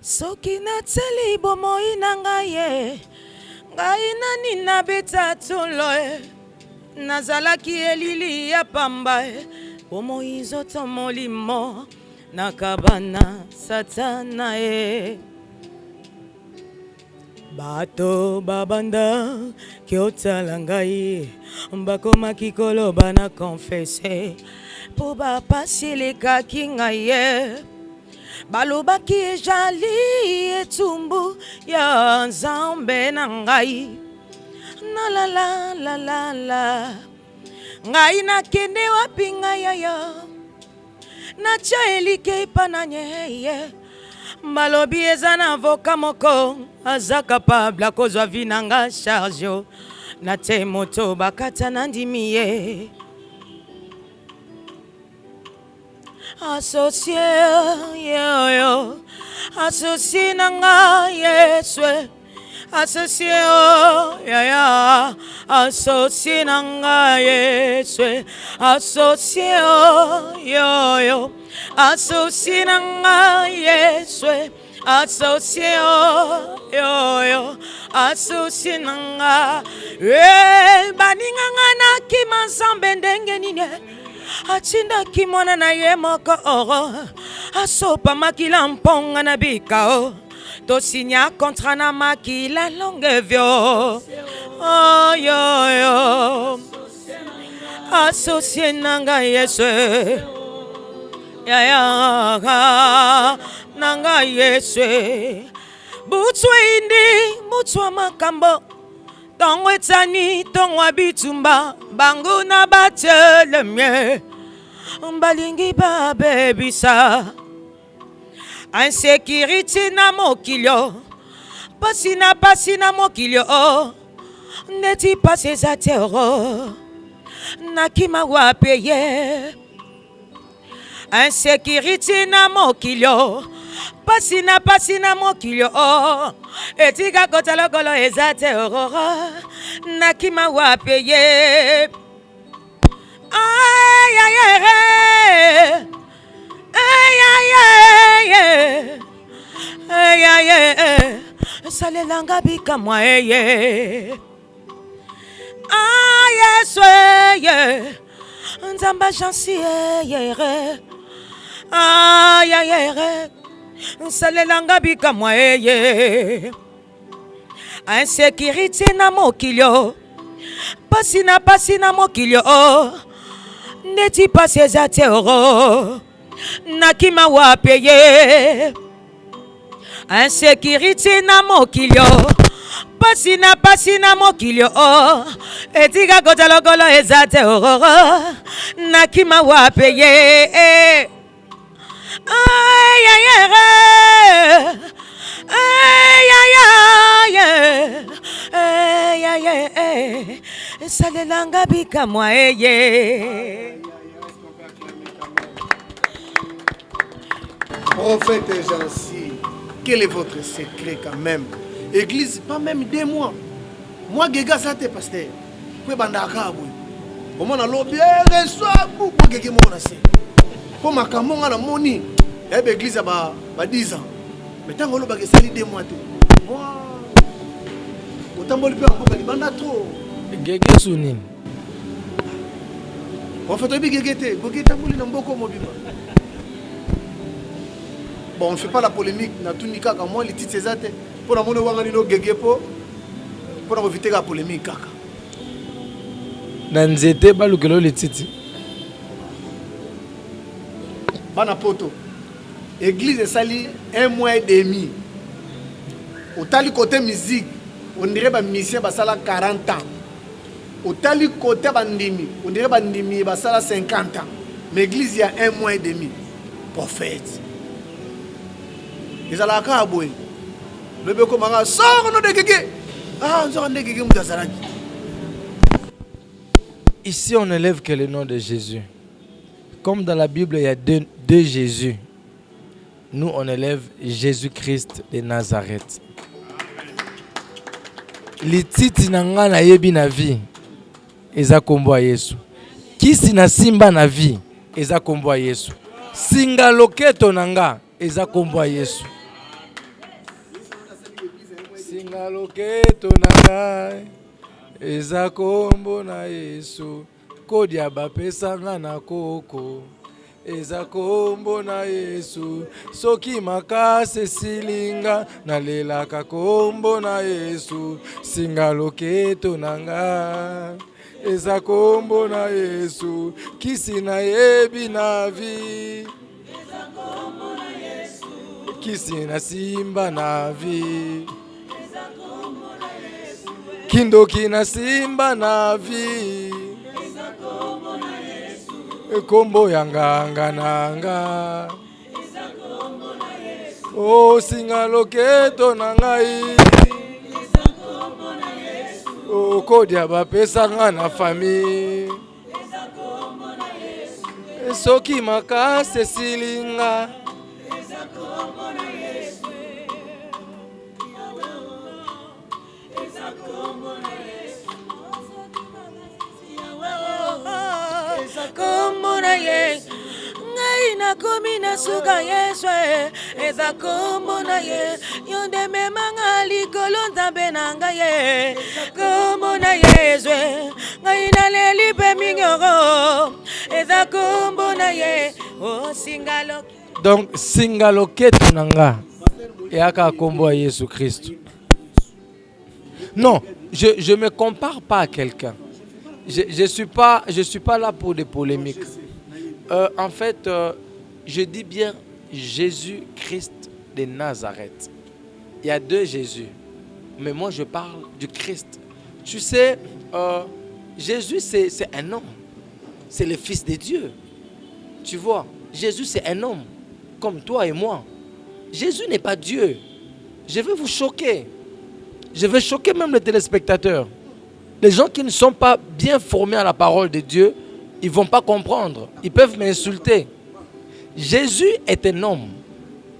Soki nateli bomoi na ngai ye, ngai nani nabeta tolo ye, nazalaki elili ya pamba ye, bomoi zoto molimo nakabana satana ye. Bato babanda kiotala ngai, bakomaki koloba na confesse, po bapasilekaki ngai ye. Balobaki ejali etumbu ya nzambe na ngai. Na la la la la la, ngai nakende wapi ngai yo, natia elike ipananye ye. Malobi eza na avoka moko aza capable akozwa vi na nga charge, na te moto bakata nandimi ye. Associé yo yo, associé nanga yeswe, associé yo ya, associé nanga yeswe, associé yo yo, associé nanga yeswe, associé yo yo, associé nanga. Baninga na kimanzambe ndenge nine. Achinda kimwana na ye moko oro, asopa makila mponga na bikao, to signa kontra na makila longue vio. Oh yo yo, associé nanga yeswe, ya ya nanga yeswe. Butwa indi, butwa makambo, tongo etani, tongo abitumba, bangu na batele mye, mbalingi ba bebisa. Insécurité na mokilio, pasi na mokilio, neti pasi za tero, nakima wapeye. Insécurité na mokilio, pasi na mokilio, etika kota lokolo ezate aurora, nakima wapeye. Ay ay ay ay ay ay ay ay, salelanga bika mwaye. Ay eswe nzamba jansi ye. Ay ay ay, salelanga bika mwaye. Insécurité na mokilio, pasi na mokilio, neti pasi za tero, nakima wapeye. Insécurité na mokilio, pasi na mokilio, etika kota lokolo eza tero, nakima wapeye. Ay ay ay ay ay ay ay ay ay, salelanga bika mwaye. Prophète Jansi, quel est votre secret quand même? Église, pas même 2 mois. Moi, Gega, ça t'est pasteur. Quoi, bandaka, boy. Comment on a l'objet, reçoit, pour que mon assez. Pour ma camon, on a moni. Eh bien, église, bah 10 ans. Mais tant qu'on a sali 2 mois, moi, autant que le père, on a banda trop. Gege Sounin. On fait bien Gégé, Gogeta Mouli n'a beaucoup mobile. Bon, on ne fait pas la polémique, na tout nika comme moi les titres césates pour la monnaie wangani no Gégé pour éviter la polémique kaka. Nanzete balukelo les titres. Bana poto. Église est sali 1 mois et demi. Au tali côté musique, on dirait ba musicien basala 40 ans. Au tali côté bandimi, on dirait bandimi basala 50 ans. Mais l'église il y a 1 mois et demi. Prophète. Ils allaient à Kaboui. Le beko manga sort no de Gégé. Ah, on de Gégé mutazaraki. Ici on élève que le nom de Jésus. Comme dans la Bible il y a deux Jésus. Nous on élève Jésus-Christ de Nazareth. Les titres nanga na yebi na vie eza kombo Yesu. Kisi na simba na vie eza kombo Yesu. Singa loketo nanga eza kombo Yesu. Singa loketo na ngai eza kombo na Yesu kodia bapesa nga na koko eza kombo na Yesu soki makasi esilinga nalelaka kombo na Yesu singa loketo na ngai eza kombo na Yesu kisi na yebi na vi kisi na simba na vi kindoki na simba na vi kombo ya nganga nanga o singa loketo na ngai o kodia bapesa nga na famille soki makasi esilinga kombo na ye ngai nakomi na suka Yesu eza kombo na ye yo nde memanga likolo nzambe na ngai ye kombo na Yesu ngai naleli mpe mingi eza kombo na ye o singalo. Donc singa loketo na nga eyaka kombo ya Yesu Christ. Non, je me compare pas à quelqu'un. Je suis pas là pour des polémiques. En fait, je dis bien Jésus-Christ de Nazareth. Il y a deux Jésus, mais moi je parle du Christ. Tu sais, Jésus c'est un homme, c'est le Fils de Dieu. Tu vois, Jésus c'est un homme, comme toi et moi. Jésus n'est pas Dieu. Je vais vous choquer. Je vais choquer même les téléspectateurs. Les gens qui ne sont pas bien formés à la parole de Dieu, ils ne vont pas comprendre. Ils peuvent m'insulter. Jésus est un homme.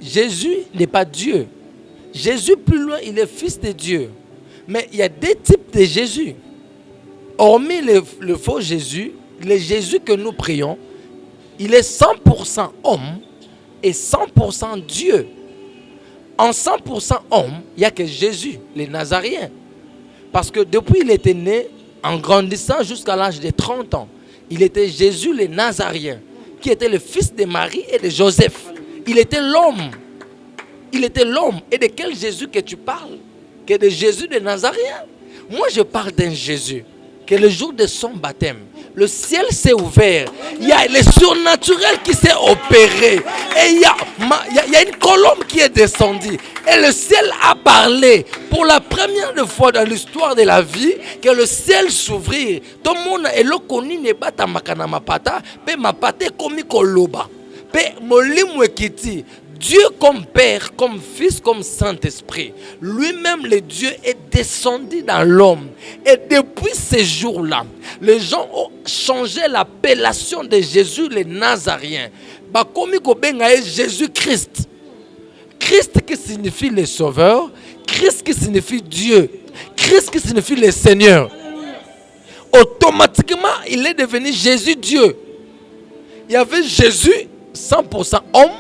Jésus n'est pas Dieu. Jésus, plus loin, il est Fils de Dieu. Mais il y a deux types de Jésus. Hormis le faux Jésus, le Jésus que nous prions, il est 100% homme et 100% Dieu. En 100% homme, il n'y a que Jésus, le Nazaréen. Parce que depuis qu'il était né, en grandissant jusqu'à l'âge de 30 ans, il était Jésus le Nazaréen, qui était le fils de Marie et de Joseph. Il était l'homme. Il était l'homme. Et de quel Jésus que tu parles? Que de Jésus de Nazaréen. Moi, je parle d'un Jésus que le jour de son baptême, le ciel s'est ouvert. Il y a le surnaturel qui s'est opéré. Et il y a une colombe qui est descendue. Et le ciel a parlé pour la première fois dans l'histoire de la vie que le ciel s'ouvrit. Tout le monde est là connu ne pas ta makana mapata, pe mapate komi koloba, pe molimu ekiti. Dieu comme Père, comme Fils, comme Saint-Esprit, lui-même le Dieu est descendu dans l'homme. Et depuis ces jours-là, les gens ont changé l'appellation de Jésus le Nazaréen. Bakomi kobenga Jésus-Christ. Christ qui signifie le Sauveur, Christ qui signifie Dieu, Christ qui signifie le Seigneur. Automatiquement, il est devenu Jésus-Dieu. Il y avait Jésus 100% homme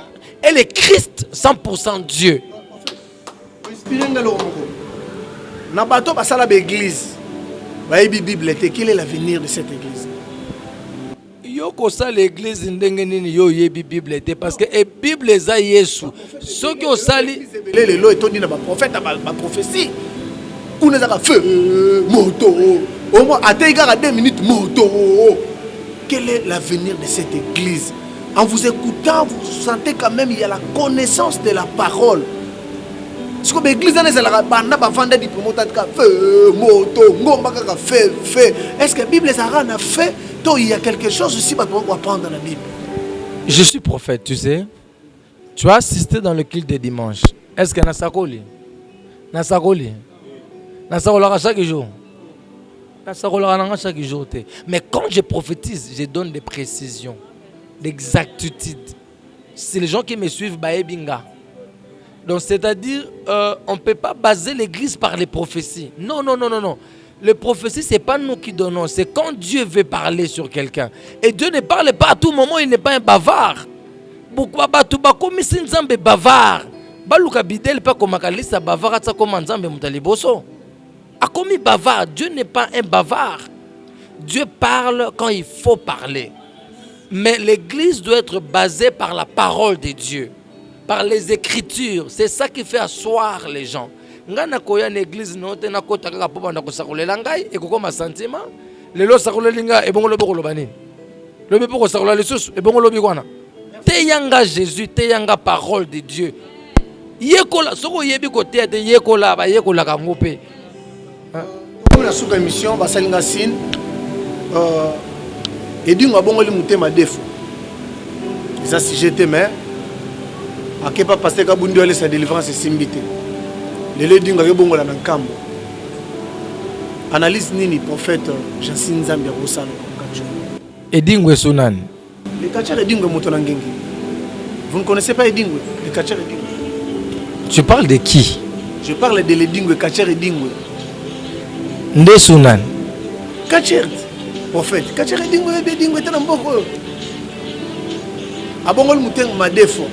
et le Christ 100% Dieu. Nabato basala l'église. Quel est l'avenir de cette église? Yoko sa l'église ndenge nini yo yebi Bible te parce que e Bible eza Yesu. Soki osali les lois étant dit na ba prophète ba prophétie. Kuna za ka feu moto. Au moins à 2 minutes moto. Quel est l'avenir de cette église? En vous écoutant, vous sentez quand même il y a la connaissance de la parole. Ce que l'église est la banda ba vendre du promoteur ka feu moto ngomba ka feu. Est-ce que la Bible ça a fait? Il y a quelque chose aussi qu'on doit apprendre dans la Bible. Je suis prophète, tu sais. Tu as assisté dans le culte de dimanche. Est-ce que Nasakoli? Nasakoli? Nasakola chaque jour. Nasakola chaque jour. Mais quand je prophétise, je donne des précisions, d'exactitude. C'est les gens qui me suivent, Baebinga. Donc c'est-à-dire, on ne peut pas baser l'église par les prophéties. Non. Les prophéties, ce n'est pas nous qui donnons. C'est quand Dieu veut parler sur quelqu'un. Et Dieu ne parle pas à tout moment, il n'est pas un bavard. Pourquoi tu comme si nous sommes bavards? baluka bidel pas comme makalisa bavard ça comme nzambe mutali boso. A commis bavard, Dieu n'est pas un bavard. Dieu parle quand il faut parler. Mais l'église doit être basée par la parole de Dieu, par les écritures. C'est ça qui fait asseoir les gens. Ngana koya l'église note na kota kaka po banda ko sakolela ngai e ko ma sentiment. Lelo sakolela nga e bongo lobo ko lobani. Lobi po ko sakolela lesusu e bongo lobi kwana. Te yanga Jésus, te yanga parole de Dieu. Yekola soko yebi ko te yekola ba yekola ka ngope. Comme la sous émission basalinga sin edinga bongo li mutema defo. Ça si j'étais mais akepa pasteur kabundi ole sa délivrance simbité. Lelo dinga ke bongo la nkambo. Analyse nini prophète Jansin Nzambe Rosano Kacho. Edingwe sunani. Le Kacha Edingwe motona ngengi. Vous ne connaissez pas Edingwe, le Kacha Edingwe. Tu parles de qui? Je parle de l'Edingwe, Kacha Edingwe. Nde sunani. Kacha prophète, Kacha Edingwe Edingwe tana mboko. Abongol muteng ma défaut.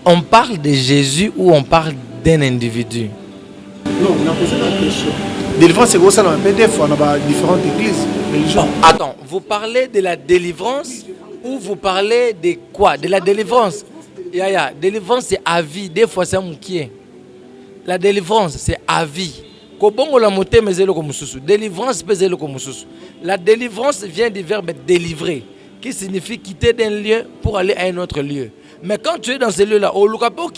On parle de Jésus ou on parle d'un individu? Non, on a posé la question. Délivrance, c'est ça, on a des fois, on a différentes églises, religions. Attends, vous parlez de la délivrance ou vous parlez de quoi? De la délivrance. Délivrance, c'est à vie. Des fois, c'est un moukier. La délivrance, c'est à vie. Délivrance, la délivrance vient du verbe délivrer, qui signifie quitter d'un lieu pour aller à un autre lieu. Mais quand tu es dans ce lieu-là, quand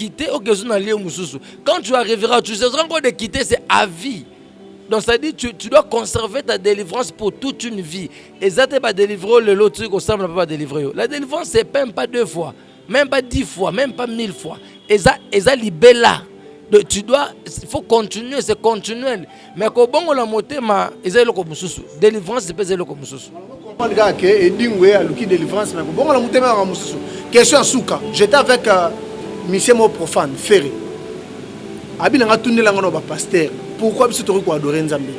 tu arriveras, tu seras encore de quitter, c'est à vie. Donc ça dit, tu dois conserver ta délivrance pour toute une vie. Et ça te va délivrer le lot truc ça ne pas délivrer. La délivrance, c'est même pas 2 fois, même pas 10 fois, même pas 1000 fois. Et ça libère là. Tu dois, il faut continuer, c'est continuel. Mais quand on la moté, délivrance, c'est pas le comme ça. Question à Souka. J'étais avec Monsieur Mo Profane, Ferry. Abinanga tourné la ngano ba pasteur. Pourquoi biso to ko adorer Nzambe?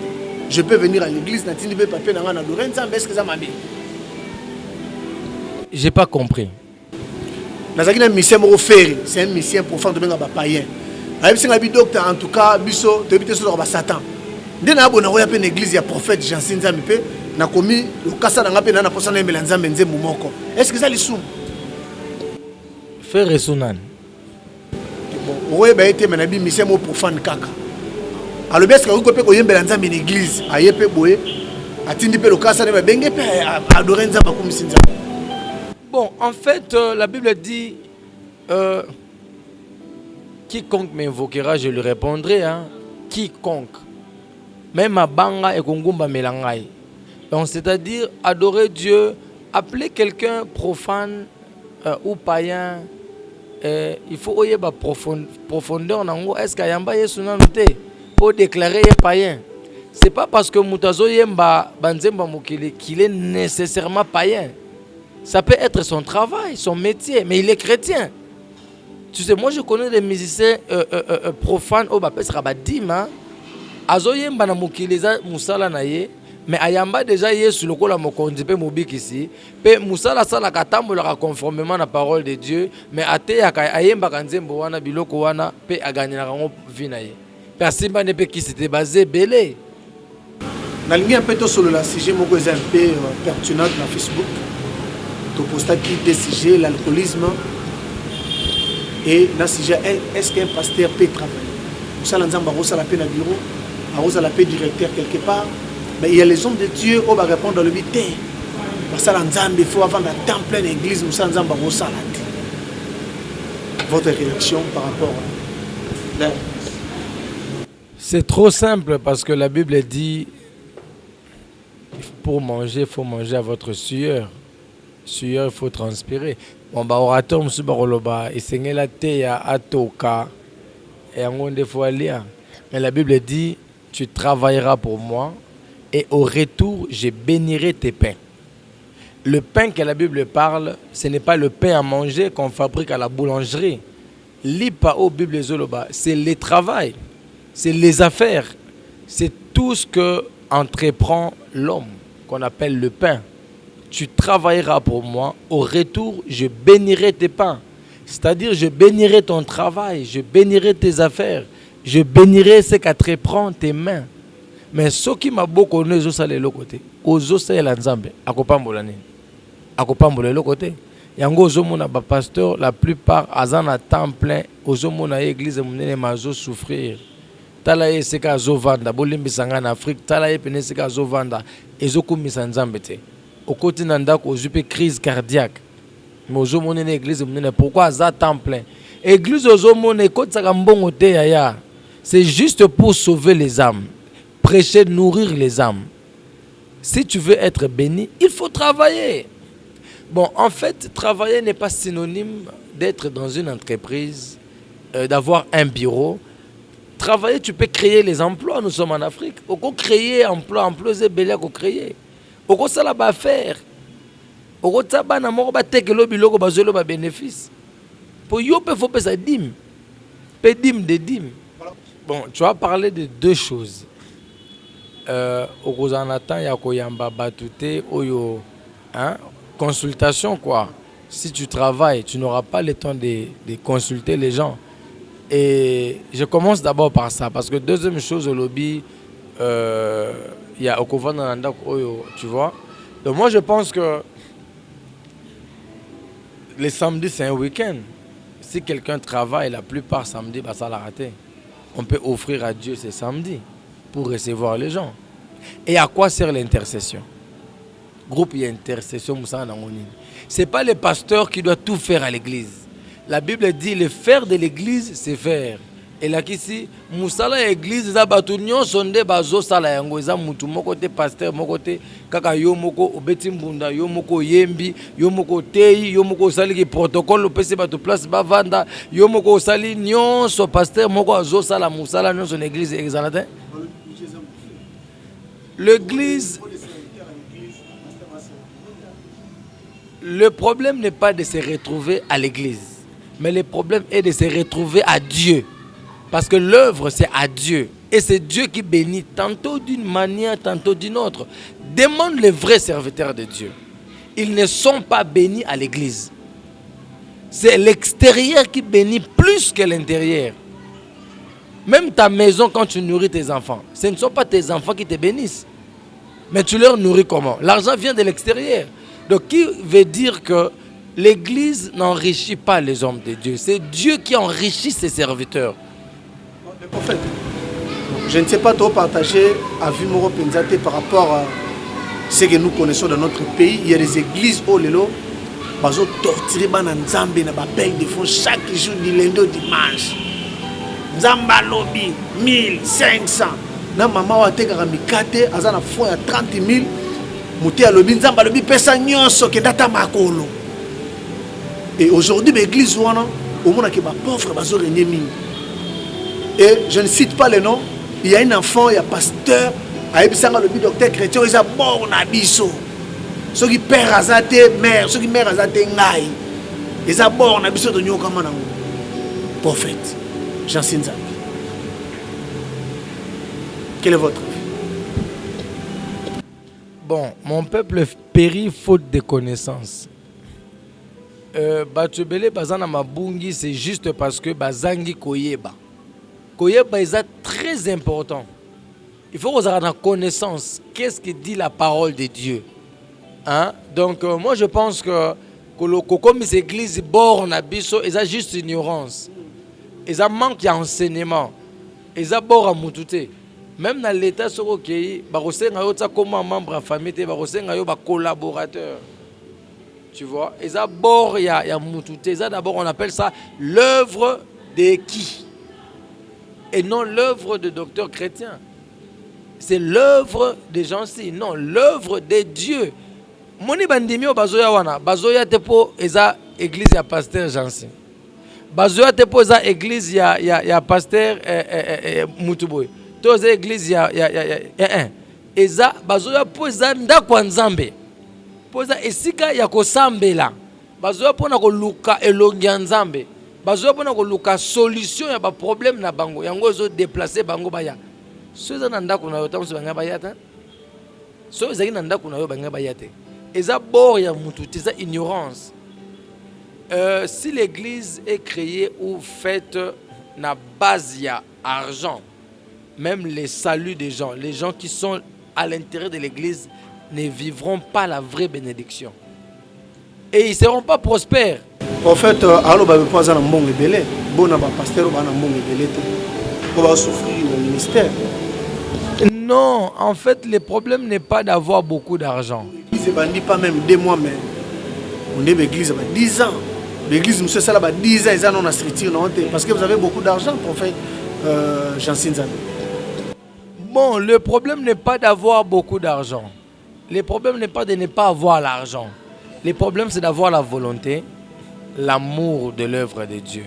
Je peux venir à l'église na tindi be papier na ngana adorer Nzambe, est-ce que ça m'a bien? J'ai pas compris. Nazaki na Monsieur Mo Ferry, c'est un mission profane de benga ba païen. Abi singa bi docteur en tout cas biso to bité so ba Satan. Ndena abona ko ya pe na église ya prophète Jansin Nzambe pe na komi le kasa na ngape na posa na mbela Nzambe nzembo moko. Est-ce que ça li sou? Frère Sunan. Bon, ouais, bah, été menabi mission mo profane kaka. Alors bien, est-ce que vous pouvez ko yembela Nzambe une église, ayepe boye, atindi pe le kasa na benge pe adorer Nzambe comme sinza. Bon, en fait, la Bible dit quiconque m'invoquera, je lui répondrai. Hein? Quiconque. Même à Banga et Kongumba Melangai. Donc, c'est-à-dire adorer Dieu, appeler quelqu'un profane ou païen. Il faut oyer ba profondeur nango. Est-ce qu'il y a un baye sunanote pour déclarer païen? C'est pas parce que Moutazo yemba banzemba mukile qu'il est nécessairement païen. Ça peut être son travail, son métier, mais il est chrétien. Tu sais, moi je connais des musiciens profanes au bapes rabadima. Azo yemba na mukile za musala na ye. Mais ayamba déjà yesu lokola mokonzi pe mobiki ici pe musala sala katambola conformément à la parole de Dieu mais ate ayemba kanzembo wana biloko wana pe aganyela kango vina ye pe asimba ne pe qui s'était basé belé na lingi un peu to solo la sujet moko est un peu pertinent na Facebook to posta qui des sujets l'alcoolisme et na sujet est-ce qu'un pasteur peut travailler musala nzamba rosa la pe na bureau rosa la pe directeur quelque part. Mais il y a les hommes de Dieu qui vont répondre dans le but. Il faut avoir un temps plein d'église. Votre réaction par rapport à... C'est trop simple parce que la Bible dit pour manger, il faut manger à votre sueur. Sueur, il faut transpirer. Bon, bah, orateur, monsieur Baroloba, il s'est la thé à Toka et en des fois lire. Mais la Bible dit tu travailleras pour moi. Et au retour, je bénirai tes pains. Le pain que la Bible parle, ce n'est pas le pain à manger qu'on fabrique à la boulangerie. L'ipa au Bible Zoloba, c'est le travail, c'est les affaires, c'est tout ce que entreprend l'homme, qu'on appelle le pain. Tu travailleras pour moi, au retour, je bénirai tes pains. C'est-à-dire, je bénirai ton travail, je bénirai tes affaires, je bénirai ce qu'entreprend tes mains. Mais ce qui m'a beaucoup connu, c'est le côté. Ozo c'est l'ensemble. Akopambola nini. Akopambola le côté. Yango ozo mona ba pasteur la plupart azan à temps plein. Ozo mona église munene mazo souffrir. Tala ye seka zo vanda bolimbi sanga na Afrique. Tala ye pene seka zo vanda. Ezo kumisa nzambe te. Au côté nandako ozupe crise cardiaque. Mais ozo mona église munene pourquoi azan temps plein. Église ozo mona côté saka mbongo te yaya. C'est juste pour sauver les âmes. Prêcher, nourrir les âmes. Si tu veux être béni, il faut travailler. Bon, en fait, travailler n'est pas synonyme d'être dans une entreprise, d'avoir un bureau. Travailler, tu peux créer les emplois. Nous sommes en Afrique. On peut créer emploi, c'est belé qu'on créer. On peut ça là faire. On peut ça na moko ba tekelo biloko ba zelo ba bénéfice. Pour yo peut faut ça dîme. Pe dîme de dîme. Bon, tu vas parler de deux choses. Au Rosanatan, il y a Koyamba Batouté, Oyo, consultation quoi. Si tu travailles, tu n'auras pas le temps de consulter les gens. Et je commence d'abord par ça, parce que deuxième chose au lobby, il y a Okovananda Oyo, tu vois. Donc moi je pense que les samedis c'est un week-end. Si quelqu'un travaille, la plupart samedi, bah, ça l'a raté. On peut offrir à Dieu ces samedis pour recevoir les gens. Et à quoi sert l'intercession? Groupe, il y a intercession. Ce n'est pas le pasteur qui doit tout faire à l'église. La Bible dit le faire de l'église, c'est faire. Et là, ici, Moussala église, ça batunyo sonde bazo sala yango, ça mutu moko te pasteur moko te kaka yo moko obeti mbunda yo moko yembi yo moko tei yo moko sali ki protocole pese batu place bavanda yo moko sali nyonso pasteur moko azo sala Moussala nyonso na église exalate. L'église, le problème n'est pas de se retrouver à l'église, mais le problème est de se retrouver à Dieu. Parce que l'œuvre, c'est à Dieu. Et c'est Dieu qui bénit, tantôt d'une manière, tantôt d'une autre. Demande les vrais serviteurs de Dieu. Ils ne sont pas bénis à l'église. C'est l'extérieur qui bénit plus que l'intérieur. Même ta maison, quand tu nourris tes enfants, ce ne sont pas tes enfants qui te bénissent. Mais tu leur nourris comment? L'argent vient de l'extérieur. Donc, qui veut dire que l'église n'enrichit pas les hommes de Dieu? C'est Dieu qui enrichit ses serviteurs. Le prophète, je ne sais pas trop partager avis Moro Penzate par rapport à ce que nous connaissons dans notre pays. Il y a des églises au Lelo, ils ont torturé les Nzambe, ils ont des fonds chaque jour du lundi au dimanche. Nzamba lobby 1500. Na maman wa tekaka mikate azana fond ya 30 000. Muté lobby Nzamba lobby pesa nyonso ke data makolo. Et aujourd'hui l'église wana au monde que ba pauvre bazo régner mingi. Et je ne cite pas les noms. Il y a un enfant, il y a un pasteur, le docteur chrétien, il a bon na biso. Ceux qui père azate mère, ceux qui mère azate ngai. Ils a bon na biso de nyoka manango. Prophète Jean Sinzak. Quel est votre avis? Bon, mon peuple périt faute de connaissances. Batubele bazana mabungi, c'est juste parce que bazangi koyeba. Koyeba est très important. Il faut qu'on ait la connaissance. Qu'est-ce que dit la parole de Dieu? Hein? Donc, moi, je pense que comme les églises born abisso, ils ont juste ignorance. Ils ont manque d'enseignement. Ils ont bord à moutouté. Même dans l'état sur le pays, ils ont comme membre de la famille, ils ont collaborateur. Tu vois? Ils ont bord à moutouté. D'abord, on appelle ça l'œuvre de qui? Et non l'œuvre de docteur chrétien. C'est l'œuvre des gens-ci. Non, l'œuvre de Dieu. Moni bandimio bazoya wana. Bazoya tepo eza église ya pasteur Jansi. Bazoya tepo eza église ya pasteur Mutuboy. To eza église ya eza bazoya po eza ndakwa nzambe. Po eza esika ya kosambela. Bazoya po na koluka elongi ya nzambe. Bazoya pona ko luka solution ya ba problème na bango yango zo déplacer bango baya so za nanda kuna yo tamuso banga bayata so ezaki nanda kuna yo banga bayate eza bord ya mutu eza ignorance Si l'église est créée ou faite na base ya argent, même les saluts des gens, les gens qui sont à l'intérieur de l'église ne vivront pas la vraie bénédiction. Et ils ne seront pas prospères. En fait, alors bah pas un bon délai. Bon bah pasteur bah un bon délai. On va souffrir le ministère. Non, en fait, le problème n'est pas d'avoir beaucoup d'argent. L'église ne dit pas même 2 mois, mais on est l'église 10 ans. L'église, monsieur, ça là 10 ans, ils ont une structure, non? Parce que vous avez beaucoup d'argent, prophète Jean-Sine Zambé. Bon, le problème n'est pas d'avoir beaucoup d'argent. Le problème n'est pas de ne pas avoir l'argent. Le problème, c'est d'avoir la volonté, l'amour de l'œuvre de Dieu.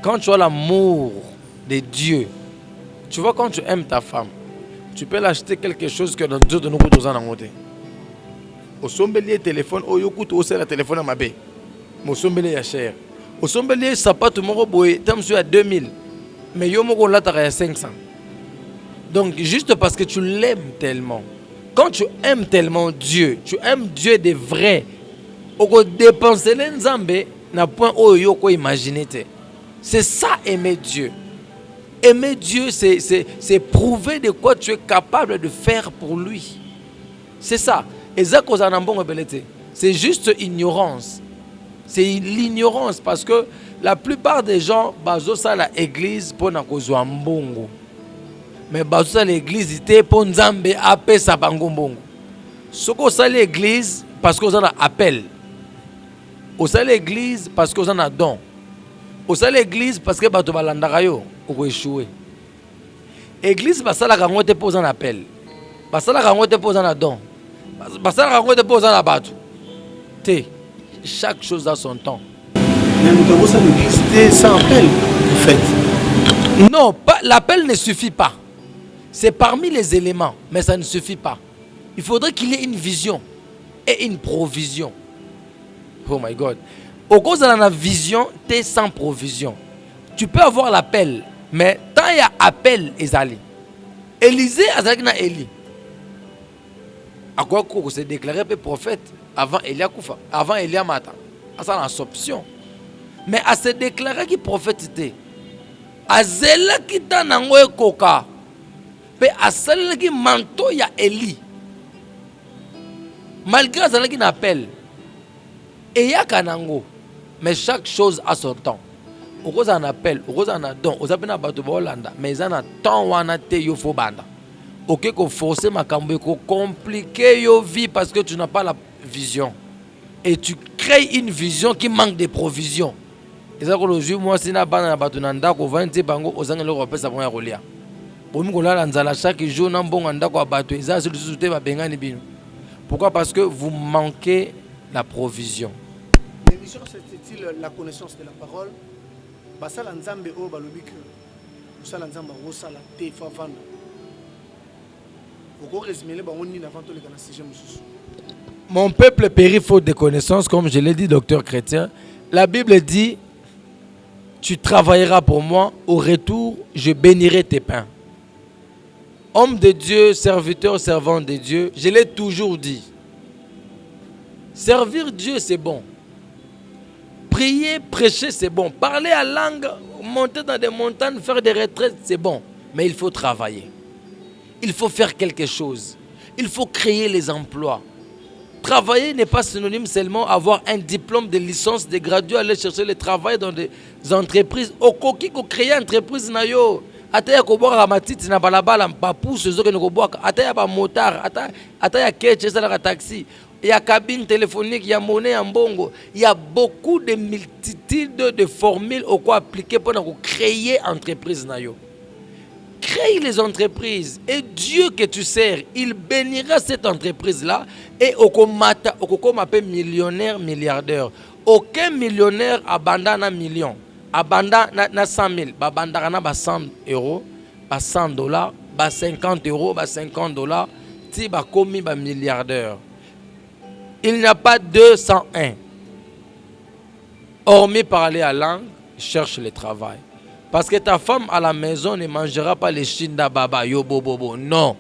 Quand tu as l'amour de Dieu, tu vois, quand tu aimes ta femme, tu peux l'acheter quelque chose que dans Dieu de nous coûte aux anangotés. Au sombelier téléphone, au yokout aussi la téléphone à ma baie. Au sombelier est cher. Au sombelier, ça pas tout le monde boy, tu es à 2000. Mais yo moko là, tu à 500. Donc, juste parce que tu l'aimes tellement. Quand tu aimes tellement Dieu, tu aimes Dieu de vrai. Oko dépenser les nzambe na point où yoko imaginer. C'est ça aimer Dieu. Aimer Dieu, c'est prouver de quoi tu es capable de faire pour lui. C'est ça. Et ça, c'est juste ignorance. C'est l'ignorance parce que la plupart des gens basent ça à l'église pour na kozwa mbongo. Mais basent ça à l'église était pour nzambe apé sa bango mbongo. Ce qu'on ça l'église parce qu'on en a appel. Au ça l'église parce qu'on en a don. Au ça l'église parce que bato balandaka yo oko échouer. Église basala kango te pose un appel. Basala kango te pose un don. Basala kango te pose un bato. Té. Chaque chose a son temps. Mais nous avons ça l'église sans appel, en fait. Non, l'appel ne suffit pas. C'est parmi les éléments, mais ça ne suffit pas. Il faudrait qu'il y ait une vision et une provision. Oh my God. Au cause de la vision, tu es sans provision. Tu peux avoir l'appel, mais tant il y a appel, Ezali. Élisée, Azali na Élie. À quoi qu'on s'est déclaré prophète avant Elia Koufa, avant Elia Mata. Ça, c'est l'option. Mais à se déclarer qu'il prophète était. À Zela qui t'a n'envoyé Koka. Mais à celle qui manteau, il y a Élie. Malgré celle qui n'appelle. Et il y a Kanango. Mais chaque chose a son temps. Au cause en appel, au cause en don, au appel à Batobolanda, mais il y a un temps où on a été yofo banda. Ok, qu'on force ma cambo, qu'on complique yo vie parce que tu n'as pas la vision. Et tu crées une vision qui manque de provisions. Et ça, le jour, moi, si na bana batunanda, qu'on va dire bango, aux angles européens, ça va y rouler. Pour nous, chaque jour, on a bon anda quoi battre. Et ça, c'est le souté va bengani bino. Pourquoi? Parce que vous manquez la provision. L'émission, c'est la connaissance de la parole. Basala nzambe o balobi que basala nzamba rosala te fa vanda. Oko résumer ba onni avant to le kana sujet mususu. Mon peuple périt faute de connaissances, comme je l'ai dit, docteur chrétien. La Bible dit, tu travailleras pour moi, au retour, je bénirai tes pains. Homme de Dieu, serviteur, servant de Dieu, je l'ai toujours dit. Servir Dieu, c'est bon. Prier, prêcher, c'est bon. Parler à langue, monter dans des montagnes, faire des retraites, c'est bon. Mais il faut travailler. Il faut faire quelque chose. Il faut créer les emplois. Travailler n'est pas synonyme seulement avoir un diplôme de licence, de gradué, aller chercher le travail dans des entreprises. Au coquille, qu'on crée une entreprise, ataya ko boka matiti na balabala pa pousse zo ke no boka ataya ba motard ataya keche ça la taxi il y a cabine téléphonique il y a monnaie en bongo il y a beaucoup de multitudes de formules au quoi appliquer pour créer entreprise na yo. Crée les entreprises et Dieu que tu sers il bénira cette entreprise là et okomata okokoma pe millionnaire milliardaire. Aucun millionnaire abandonne un million. Abanda na 100 000, babanda na ba 100 euros, ba 100 dollars, ba 50 euros, ba 50 dollars, ti ba commis ba milliardaire. Il n'y a pas 201. Hormis parler à langue, cherche le travail. Parce que ta femme à la maison ne mangera pas les chinda baba yo bobo. Non.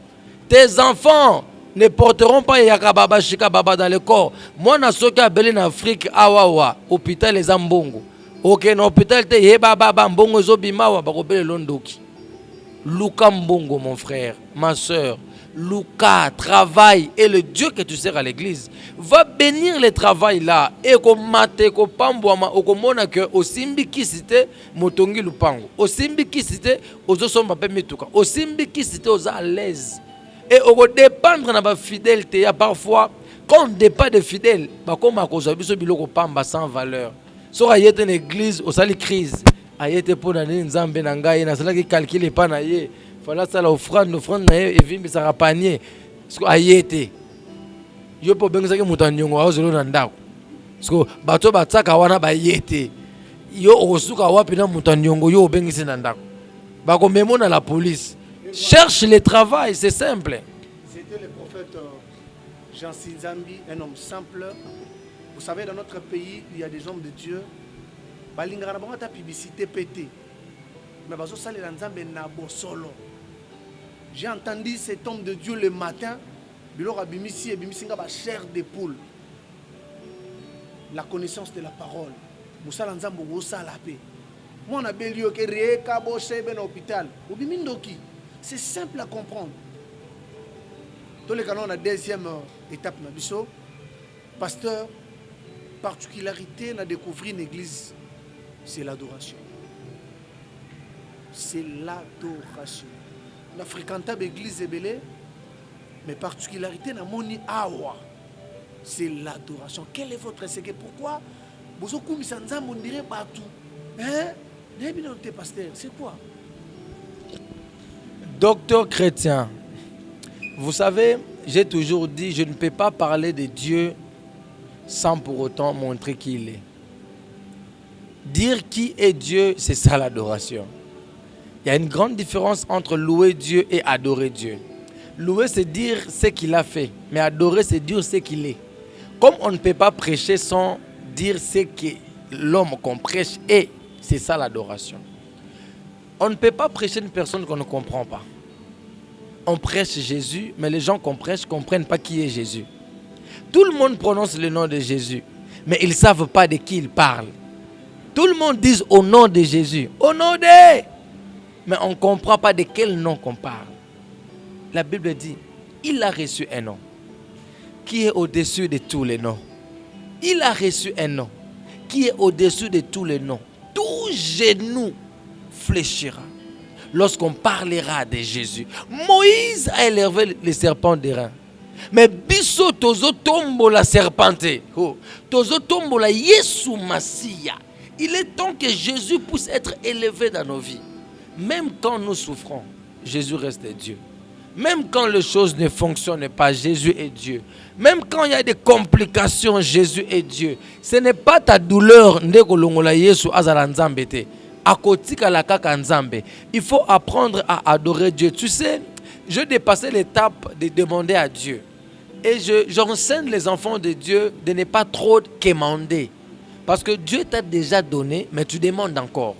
Tes enfants ne porteront pas yakababa shikababa dans le corps. Moi, na soki abeli na Afrique awawa, hôpital les ambongo. Ok, na hôpital te yebaba mbongo zobimawa bakobele londoki. Luka mbongo, mon frère, ma soeur. Luka, travail, et le Dieu que tu sers à l'église va bénir le travail là. Et comme mate, comme pambouama, ou comme mona que au simbi qui cité, motongi lupango. Au simbi qui cité, aux autres sont pas mituka. Au simbi qui cité, aux à l'aise. Et on dépendre de la fidélité. Parfois, quand on dépend des fidèles, comme à cause de biloko pamba sans valeur. So a été une église, au sali crise. A été pour l'année nzambe nangaye, na sala qui calcule pas na ye. Fallait ça l'offrande na ye et vimbi ça panier. Parce que a été. Yo po benga ki mutanyongo a ozelo na ndako. Parce que bato batsaka wana ba yete. Yo osuka wapi na mutanyongo yo bengisi na ndako. Ba ko memo na la police. Cherche le travail, c'est simple. C'était le prophète Jean Sinzambi, un homme simple. Vous savez, dans notre pays, il y a des hommes de Dieu. Balingara ta publicité pété. Mais bazo sale nzambe na bosolo. J'ai entendu cet homme de Dieu le matin. Bilora bimisi et bimisi nga ba chair de poule. La connaissance de la parole. Musala nzambo wosala pe. Moi on a belio ke reka bo shebe na hôpital. Obimindoki. C'est simple à comprendre. Dans les canons, on a deuxième étape. Pasteur, particularité, on a découvert une église, c'est l'adoration. C'est l'adoration. On a fréquenté l'église Ebélé, mais particularité, on a moni awa. C'est l'adoration. Quel est votre secret? Pourquoi vous avez on dirait partout. Hein? Pasteur, c'est quoi? Docteur chrétien, vous savez, j'ai toujours dit, je ne peux pas parler de Dieu sans pour autant montrer qui il est. Dire qui est Dieu, c'est ça l'adoration. Il y a une grande différence entre louer Dieu et adorer Dieu. Louer, c'est dire ce qu'il a fait, mais adorer, c'est dire ce qu'il est. Comme on ne peut pas prêcher sans dire ce que l'homme qu'on prêche est, c'est ça l'adoration. On ne peut pas prêcher une personne qu'on ne comprend pas. On prêche Jésus, mais les gens qu'on prêche ne comprennent pas qui est Jésus. Tout le monde prononce le nom de Jésus, mais ils ne savent pas de qui il parle. Tout le monde dit au nom de Jésus, au nom de... Mais on ne comprend pas de quel nom qu'on parle. La Bible dit, il a reçu un nom qui est au-dessus de tous les noms. Il a reçu un nom qui est au-dessus de tous les noms. Tout genou fléchira lorsqu'on parlera de Jésus. Moïse a élevé le serpent d'airain. Mais biso tozo tombo la serpente. Tozo tombo la Yesu Masia. Il est temps que Jésus puisse être élevé dans nos vies. Même quand nous souffrons, Jésus reste Dieu. Même quand les choses ne fonctionnent pas, Jésus est Dieu. Même quand il y a des complications, Jésus est Dieu. Ce n'est pas ta douleur. Il faut apprendre à adorer Dieu. Tu sais, je dépassais l'étape de demander à Dieu. Et j'enseigne les enfants de Dieu de ne pas trop quémander. Parce que Dieu t'a déjà donné, mais tu demandes encore.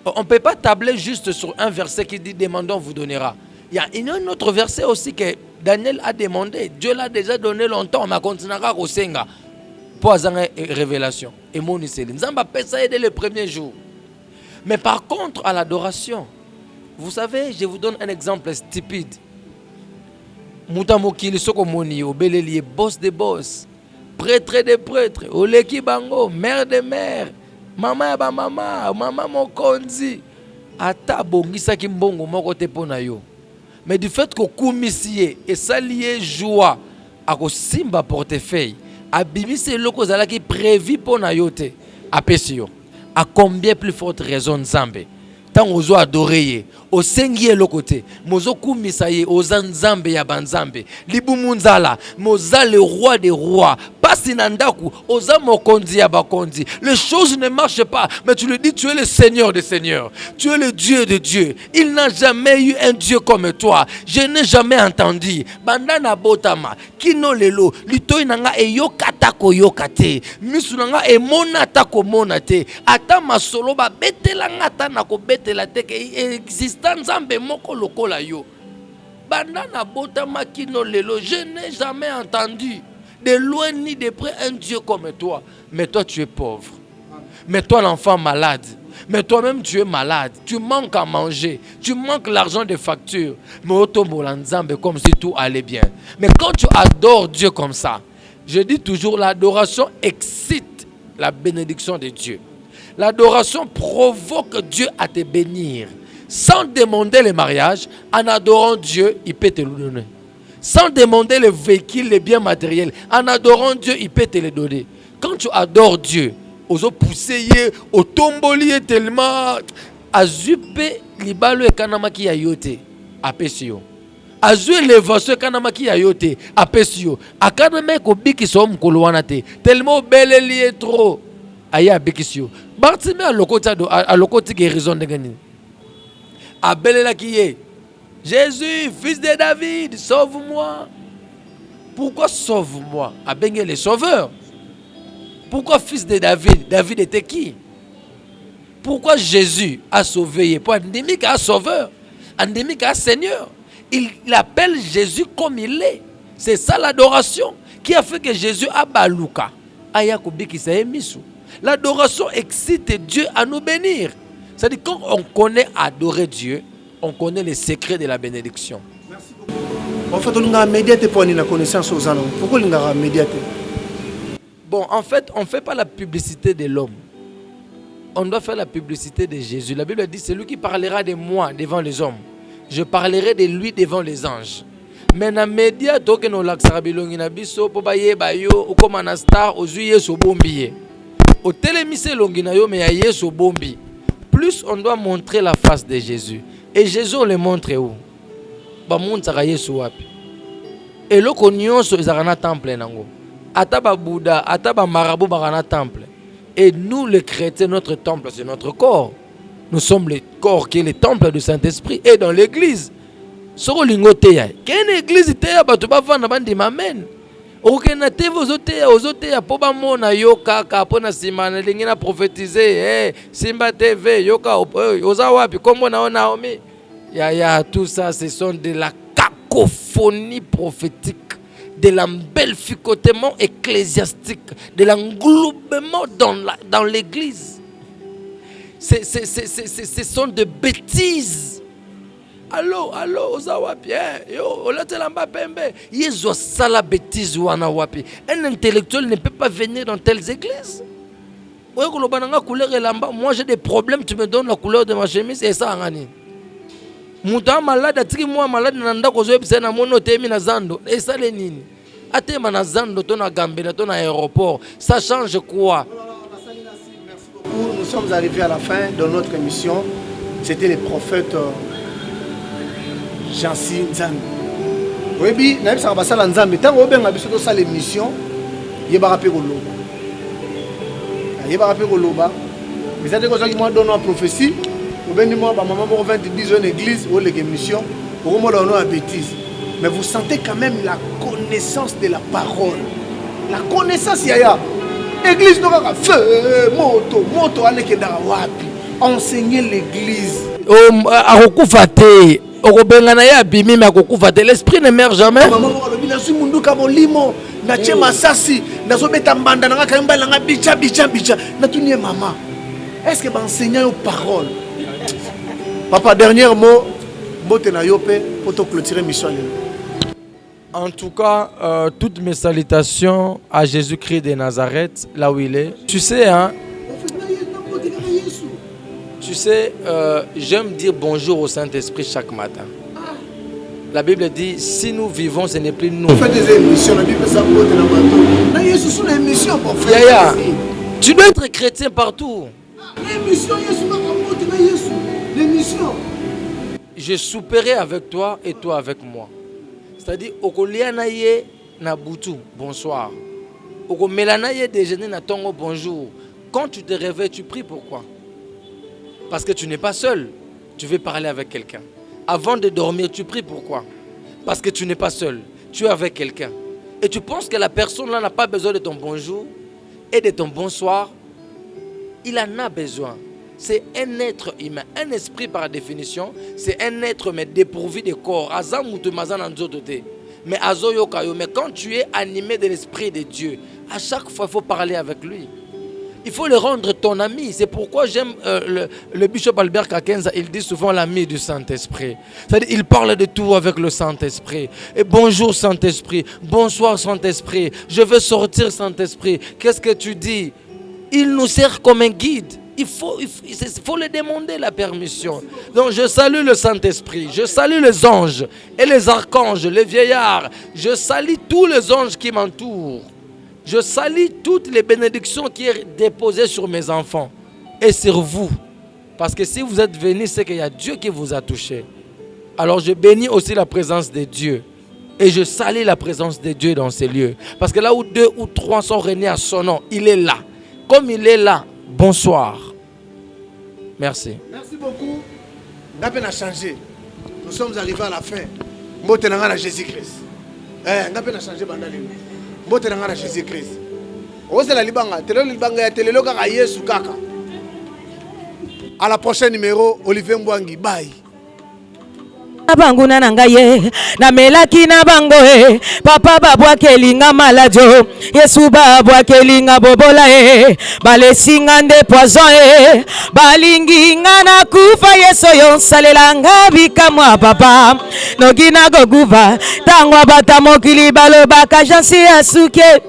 On ne peut pas tabler juste sur un verset qui dit « Demandons, vous donnera ». Il y a un autre verset aussi que Daniel a demandé. Dieu l'a déjà donné longtemps, mais continuera au Senga. Pour avoir une révélation. Et mon Iseli. Nous avons fait ça dès le premier jour. Mais par contre, à l'adoration, vous savez, je vous donne un exemple stupide. Moutamokili Sokomoni, Obelelier, boss de boss, prêtre de prêtre, Oleki Bango, mère de mère, maman ba maman, maman mokonzi. Ata bongisa kimbongo moko te pona yo. Mais du fait que Koumissier et Salié joie à Simba portefeuille, à Bimise loko zalaki prévu pour Nayote, à Pessio. À combien plus forte raison Nzambe? Tant aux adorer, au sengier le côté, mozo Koumisaye, aux Nzambe ya Banzambe, Libumunzala, moza le roi des rois, Passinandaku, aux Amokondi ya Bakondi. Les choses ne marchent pas, mais tu le dis, tu es le Seigneur des Seigneurs, tu es le Dieu de Dieu. Il n'a jamais eu un Dieu comme toi. Je n'ai jamais entendu. Bandana Botama, Kino Lelo, Lito Nanga e Yokatako Yokate, Misunanga e Monatako Monate, Atama Soloba, Betelangata Nako Betelate, existence Nzambe moko lokola yo. Banana botama kino lelo, je n'ai jamais entendu de loin ni de près un Dieu comme toi. Mais toi tu es pauvre. Mais toi l'enfant malade. Mais toi-même tu es malade. Tu manques à manger. Tu manques l'argent des factures. Mais otombola nzambe comme si tout allait bien. Mais quand tu adores Dieu comme ça, je dis toujours l'adoration excite la bénédiction de Dieu. L'adoration provoque Dieu à te bénir. Sans demander le mariage, en adorant Dieu, il peut te le donner. Sans demander le véhicule, les biens matériels, en adorant Dieu, il peut te les donner. Quand tu adores Dieu, aux poussé, au tombolier tellement, azupe libalo e kanamaki ya yote, apesio. Azu élévation kanamaki ya yote, apesio. Akaname ko biki so mkolo wana te, tellement belle lié trop, aya bikisio. Bartime a lokoti guérison de gani. Abelela qui est Jésus, fils de David, sauve-moi. Pourquoi sauve-moi? Abengé le sauveur. Pourquoi fils de David? David était qui? Pourquoi Jésus a sauvé? Pour endémique à sauveur, endémique à Seigneur. Il appelle Jésus comme il est. C'est ça l'adoration qui a fait que Jésus a baluka. Ayakobi qui s'est mis sous. L'adoration excite Dieu à nous bénir. C'est-à-dire quand on connaît adorer Dieu, on connaît les secrets de la bénédiction. Merci beaucoup. En fait, on a médiaté pour la connaissance aux hommes. Pourquoi on a médiaté? Bon, en fait, on ne fait pas la publicité de l'homme. On doit faire la publicité de Jésus. La Bible dit, c'est lui qui parlera de moi devant les hommes. Je parlerai de lui devant les anges. Mais dans les médias, tout que nous l'accélérons, na biso po baye bayo, ou comme un star, aux yeux so bombier. Au télémisé longina yo, mais aye so bombi. Plus on doit montrer la face de Jésus. Et Jésus, on le montre où? Ba moun saka Yesu wapi. Et lo konyon so izarana temple nango. Ataba Bouddha, ataba marabout barana temple. Et nous les chrétiens, notre temple, c'est notre corps. Nous sommes le corps qui est le temple du Saint-Esprit. Et dans l'église, soro lingo teya. Quelle église teya batu ba vanda bandi mamen. Okena tevo ozoteya po ba mona yo kaka po na simana lingina prophétiser Simba TV yoka oza wapi kombo na Naomi. Ya tout ça ce sont de la cacophonie prophétique, de l'embelficotement ecclésiastique, de l'englobement dans l'église. Ce sont de bêtises. Allô, oza wapi, yo, olatelamba pembe. Yezo sala bêtise wana wapi. Un intellectuel ne peut pas venir dans telles églises. Moi j'ai des problèmes, tu me donnes la couleur de ma chemise et ça ngani. Muta malade, atiki moi malade nanda kozo ebisa na mono temi na zando. Et ça le nini? Atema na zando to na Gambela to na aéroport. Ça change quoi? Merci beaucoup. Nous sommes arrivés à la fin de notre émission. C'était les prophètes Jansi Nzambe. Oui, naïf ça va ça Nzambe. Tant que bien abisso to ça l'émission, yeba rapé koloba. Yeba rapé koloba. Mais ça des choses qui m'ont donné une prophétie. Ou bien moi ba maman mo 20 10 en église ou l'émission, pour moi donner une bêtise. Mais vous sentez quand même la connaissance de la parole. La connaissance yaya. Église no ka feu moto aleke da wapi. Enseigner l'église. Akokufa te. Okobengana ya bimi ma kokufa te. L'esprit ne meurt jamais. Maman mo lobi na su mundu ka bolimo na che masasi na so beta mbanda na ka mbala nga bicha na tunie maman. Est-ce que enseigner aux paroles? Papa, dernier mot, pour te clôturer mission. En tout cas, toutes mes salutations à Jésus-Christ de Nazareth, là où il est. Tu sais, hein? Tu sais, j'aime dire bonjour au Saint-Esprit chaque matin. La Bible dit, si nous vivons, ce n'est plus nous. On fait des émissions, la Bible ça une émission pour faire. Yaya, tu dois être chrétien partout. L'émission. Je souperai avec toi et toi avec moi. C'est-à-dire, okolianaye na butu, bonsoir. Okomelanaye déjeuner na tongo, bonjour. Quand tu te réveilles, tu pries pourquoi? Parce que tu n'es pas seul. Tu veux parler avec quelqu'un. Avant de dormir, tu pries pourquoi? Parce que tu n'es pas seul. Tu es avec quelqu'un. Et tu penses que la personne là n'a pas besoin de ton bonjour et de ton bonsoir. Il en a besoin. c'est un être humain. Un esprit, par définition, c'est un être mais dépourvu de corps. Mais quand tu es animé de l'esprit de Dieu, à chaque fois, il faut parler avec lui. Il faut le rendre ton ami. C'est pourquoi j'aime le bishop Albert Kakenza. Il dit souvent l'ami du Saint-Esprit. C'est-à-dire, il parle de tout avec le Saint-Esprit. Et bonjour Saint-Esprit, bonsoir Saint-Esprit, je veux sortir Saint-Esprit. Qu'est-ce que tu dis? Il nous sert comme un guide. Il faut lui demander la permission. Donc je salue le Saint-Esprit, je salue les anges et les archanges, les vieillards. Je salue tous les anges qui m'entourent. Je salue toutes les bénédictions qui sont déposées sur mes enfants et sur vous. Parce que si vous êtes venus, c'est qu'il y a Dieu qui vous a touché. Alors je bénis aussi la présence de Dieu. Et je salue la présence de Dieu dans ces lieux. Parce que là où 2 ou 3 sont réunis à son nom, il est là. Comme il est là, bonsoir. Merci. Merci beaucoup. Nous avons changé. Nous sommes arrivés à la fin. Nous avons Jésus-Christ. Nous avons changé. Nous avons Jésus-Christ. À la prochaine numéro, Olivier Mbwangi. Bye. Banguna nangaye na melaki na bango papa babwa kelinga maladio Yesu babwa kelinga bobola balesinga nde poison balinginga na kufa Yesu yo salelanga bikamwa papa nogina goguva tangwa bata mokili balobaka jansi asuke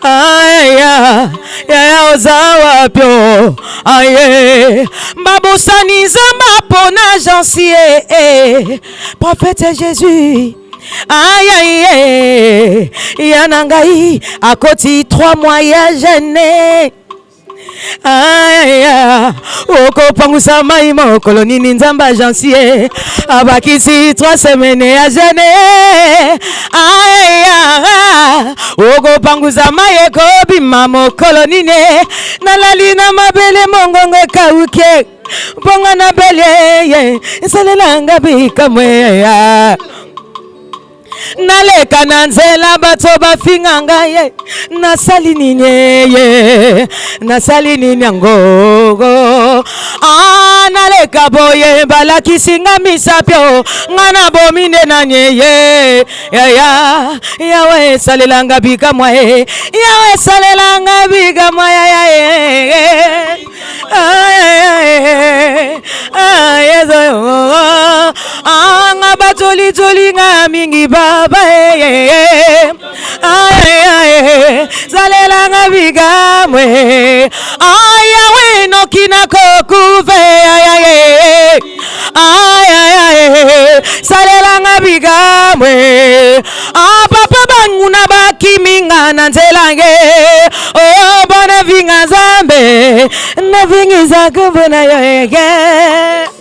aya ya ozawa pyo aye babosani zamba pona jansie prophète Jésus aïe aïe yanangai akoti 3 mois ya jeûner aya oko pangusa mai mokolo nini nzamba jansie abakisi 3 semaines ya jeûner aya oko pangusa mai ekobima mokolo nini nalali na mabele mongongo kauke bonga na bele salelanga bikamwe naleka na nzela bato bafinga ngai nasali nini ye nasali nini yango naleka boye balakisinga misapyo ngana bominde nanye ye yawe salelanga bikamwa yawe salelanga bikamwa nga batoli toli nga mingi baba salela nga bigamwe ayawe nokina kokuve salela nga bigamwe papa banguna bakiminga na nzelange bona vinga zambe na vingi za kubona yo